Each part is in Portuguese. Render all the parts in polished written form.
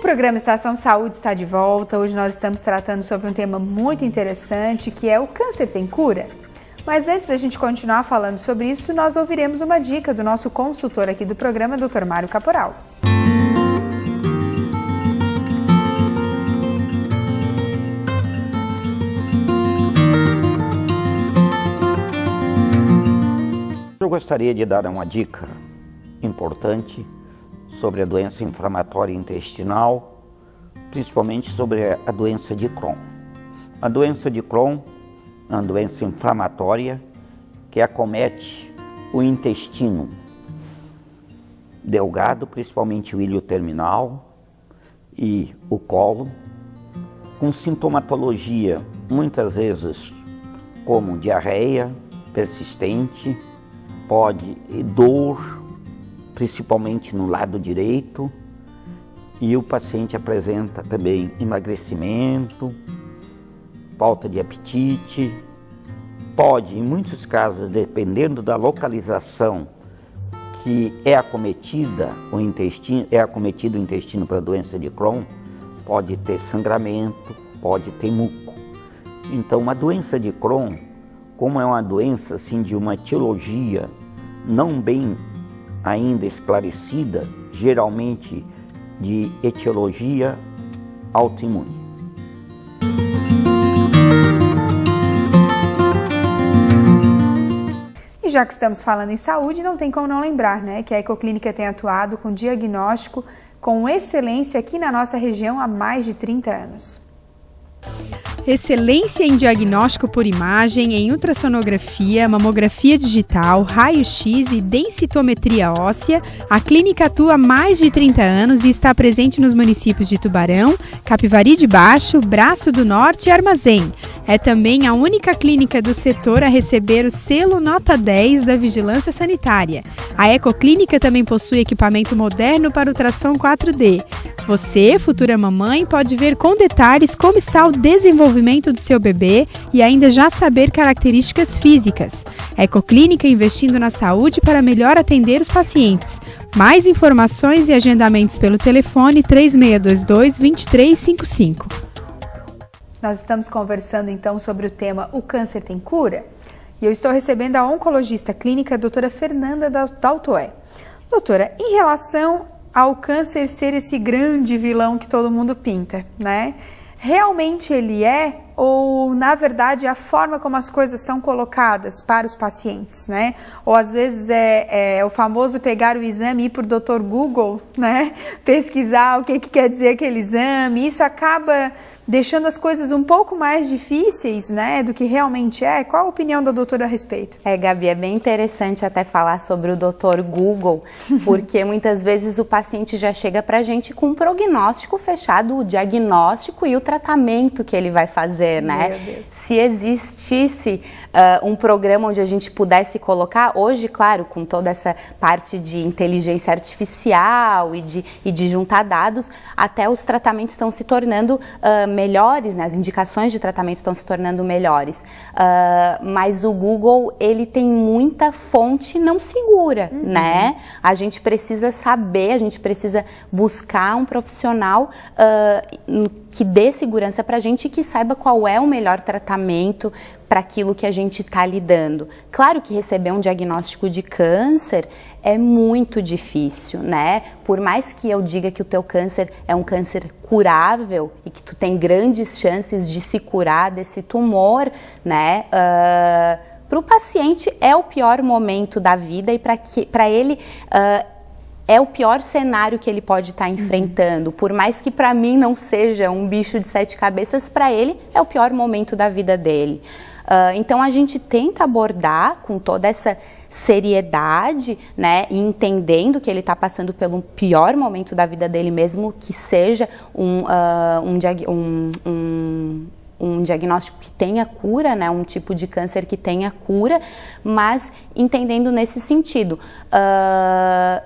programa Estação Saúde está de volta. Hoje nós estamos tratando sobre um tema muito interessante, que é o câncer tem cura? Mas antes da gente continuar falando sobre isso, nós ouviremos uma dica do nosso consultor aqui do programa, Dr. Mário Caporal. Eu gostaria de dar uma dica importante sobre a doença inflamatória intestinal, principalmente sobre a doença de Crohn. A doença de Crohn é uma doença inflamatória que acomete o intestino delgado, principalmente o ilho terminal e o cólon, com sintomatologia muitas vezes como diarreia persistente, dor, principalmente no lado direito, e o paciente apresenta também emagrecimento, falta de apetite, em muitos casos, dependendo da localização que é acometido o intestino para a doença de Crohn, pode ter sangramento, pode ter muco. Então, a doença de Crohn, como é uma doença assim, de uma etiologia não bem ainda esclarecida, geralmente de etiologia autoimune. E já que estamos falando em saúde, não tem como não lembrar, né, que a Ecoclínica tem atuado com diagnóstico com excelência aqui na nossa região há mais de 30 anos. Excelência em diagnóstico por imagem, em ultrassonografia, mamografia digital, raio-x e densitometria óssea, a clínica atua há mais de 30 anos e está presente nos municípios de Tubarão, Capivari de Baixo, Braço do Norte e Armazém. É também a única clínica do setor a receber o selo Nota 10 da Vigilância Sanitária. A Ecoclínica também possui equipamento moderno para ultrassom 4D. Você, futura mamãe, pode ver com detalhes como está o desenvolvimento do seu bebê e ainda já saber características físicas. Ecoclínica investindo na saúde para melhor atender os pacientes. Mais informações e agendamentos pelo telefone 3622-2355. Nós estamos conversando então sobre o tema O Câncer Tem Cura? E eu estou recebendo a oncologista clínica, a doutora Fernanda Daltoé. Doutora, em relação ao câncer ser esse grande vilão que todo mundo pinta, né? Realmente ele é, ou na verdade a forma como as coisas são colocadas para os pacientes, né? Ou às vezes é o famoso pegar o exame e ir para o Dr. Google, né? Pesquisar o que quer dizer aquele exame, isso acaba deixando as coisas um pouco mais difíceis, né, do que realmente é. Qual a opinião da doutora a respeito? Gabi, é bem interessante até falar sobre o Dr. Google, porque muitas vezes o paciente já chega pra gente com um prognóstico fechado, o diagnóstico e o tratamento que ele vai fazer, né? Meu Deus. Se existisse um programa onde a gente pudesse colocar, hoje, claro, com toda essa parte de inteligência artificial e de juntar dados, até os tratamentos estão se tornando melhores, né? As indicações de tratamento estão se tornando melhores, mas o Google, ele tem muita fonte não segura, né? A gente precisa saber, a gente precisa buscar um profissional que dê segurança pra gente e que saiba qual é o melhor tratamento para aquilo que a gente está lidando. Claro que receber um diagnóstico de câncer é muito difícil, né? Por mais que eu diga que o teu câncer é um câncer curável e que tu tem grandes chances de se curar desse tumor, né? Para o paciente é o pior momento da vida e para ele é o pior cenário que ele pode estar enfrentando. Por mais que para mim não seja um bicho de 7 cabeças, para ele é o pior momento da vida dele. Então a gente tenta abordar com toda essa seriedade, né, e entendendo que ele está passando pelo pior momento da vida dele, mesmo que seja um diagnóstico que tenha cura, né, um tipo de câncer que tenha cura, mas entendendo nesse sentido.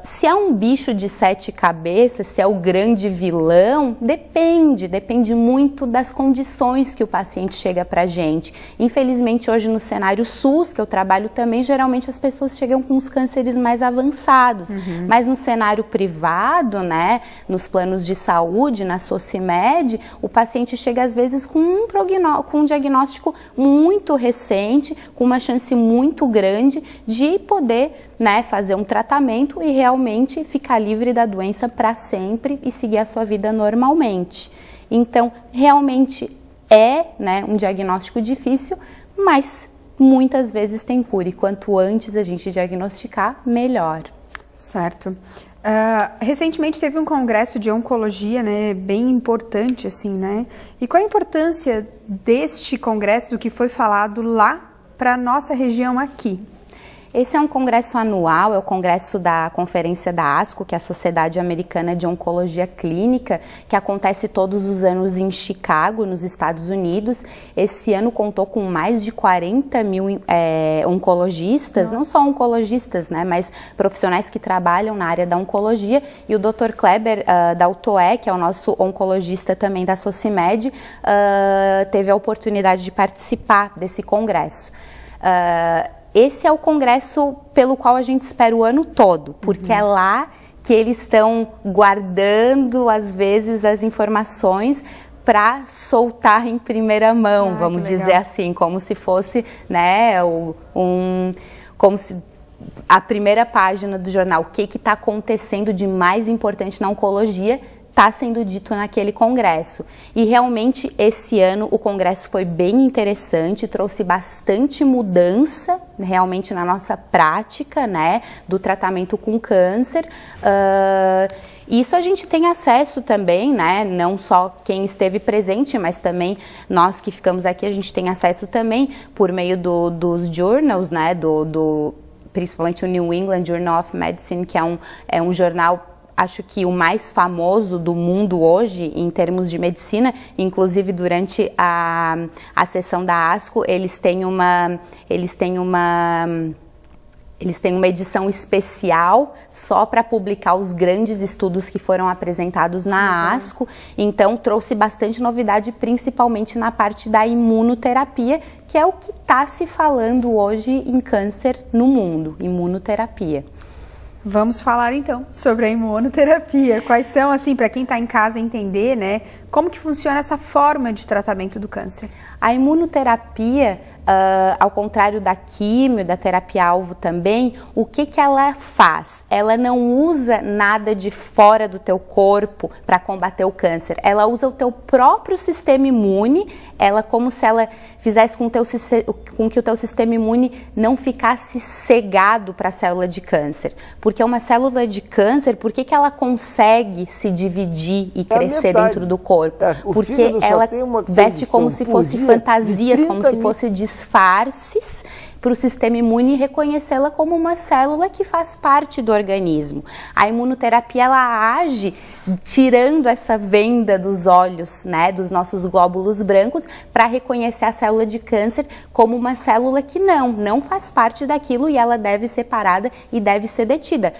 Se é um bicho de 7 cabeças, se é o grande vilão, depende muito das condições que o paciente chega pra gente. Infelizmente, hoje no cenário SUS, que eu trabalho também, geralmente as pessoas chegam com os cânceres mais avançados, mas no cenário privado, né, nos planos de saúde, na Socimed, o paciente chega às vezes com um diagnóstico muito recente, com uma chance muito grande de poder, né, fazer um tratamento e realmente ficar livre da doença para sempre e seguir a sua vida normalmente. Então, realmente é, né, um diagnóstico difícil, mas muitas vezes tem cura e quanto antes a gente diagnosticar, melhor. Certo. Recentemente teve um congresso de oncologia, né, bem importante, assim, né? E qual a importância deste congresso, do que foi falado lá para a nossa região aqui? Esse é um congresso anual, é o congresso da Conferência da ASCO, que é a Sociedade Americana de Oncologia Clínica, que acontece todos os anos em Chicago, nos Estados Unidos. Esse ano contou com mais de 40 mil oncologistas, não só oncologistas, né, mas profissionais que trabalham na área da oncologia. E o Dr. Kleber da UTOE, que é o nosso oncologista também da Socimed, teve a oportunidade de participar desse congresso. Esse é o congresso pelo qual a gente espera o ano todo, porque é lá que eles estão guardando, às vezes, as informações para soltar em primeira mão, vamos dizer assim, como se fosse, né, como se a primeira página do jornal, o que está acontecendo de mais importante na oncologia, está sendo dito naquele congresso. E realmente esse ano o congresso foi bem interessante, trouxe bastante mudança realmente na nossa prática, né, do tratamento com câncer. Isso a gente tem acesso também, né, não só quem esteve presente, mas também nós que ficamos aqui, a gente tem acesso também por meio dos journals, né, principalmente o New England Journal of Medicine, que é um jornal, acho que o mais famoso do mundo hoje em termos de medicina. Inclusive durante a sessão da ASCO eles têm uma edição especial só para publicar os grandes estudos que foram apresentados na ASCO. Então trouxe bastante novidade, principalmente na parte da imunoterapia, que é o que está se falando hoje em câncer no mundo, imunoterapia. Vamos falar então sobre a imunoterapia. Quais são, assim, para quem está em casa entender, né, como que funciona essa forma de tratamento do câncer? A imunoterapia, ao contrário da químio, da terapia-alvo também, o que ela faz? Ela não usa nada de fora do teu corpo para combater o câncer. Ela usa o teu próprio sistema imune, como se ela fizesse com que o teu sistema imune não ficasse cegado para a célula de câncer. Porque uma célula de câncer, por que ela consegue se dividir e crescer dentro do corpo? Porque ela veste como se fosse fantasias, como se fosse disfarces para o sistema imune reconhecê-la como uma célula que faz parte do organismo. A imunoterapia, ela age tirando essa venda dos olhos, né, dos nossos glóbulos brancos, para reconhecer a célula de câncer como uma célula que não faz parte daquilo e ela deve ser parada e deve ser detida.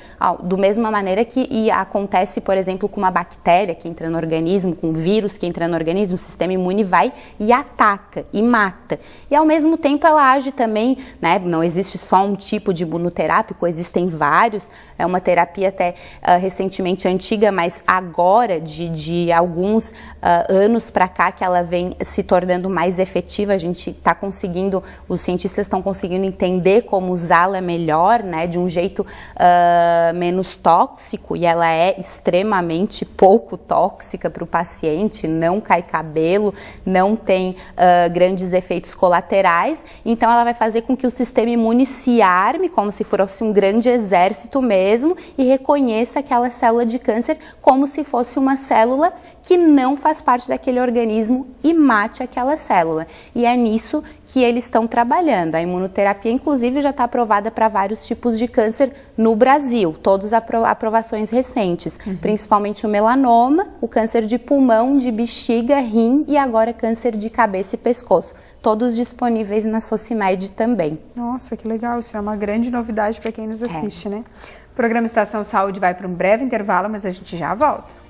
Do mesma maneira que acontece, por exemplo, com uma bactéria que entra no organismo, com um vírus que entra no organismo, o sistema imune vai e ataca e mata. E ao mesmo tempo ela age também, né, não existe só um tipo de imunoterápico, existem vários. É uma terapia até recentemente antiga, mas agora, de alguns anos para cá, que ela vem se tornando mais efetiva. A gente está conseguindo, os cientistas estão conseguindo entender como usá-la melhor, né, de um jeito menos tóxico, e ela é extremamente pouco tóxica para o paciente, não cai cabelo, não tem grandes efeitos colaterais. Então ela vai fazer com que o sistema imune se arme como se fosse um grande exército mesmo e reconheça aquela célula de câncer como se fosse uma célula que não faz parte daquele organismo e mate aquela célula. E é nisso que eles estão trabalhando. A imunoterapia, inclusive, já está aprovada para vários tipos de câncer no Brasil, todas aprovações recentes, principalmente o melanoma, o câncer de pulmão, de bexiga, rim e agora câncer de cabeça e pescoço. Todos disponíveis na Socimed também. Nossa, que legal, isso é uma grande novidade para quem nos assiste, né? O programa Estação Saúde vai para um breve intervalo, mas a gente já volta.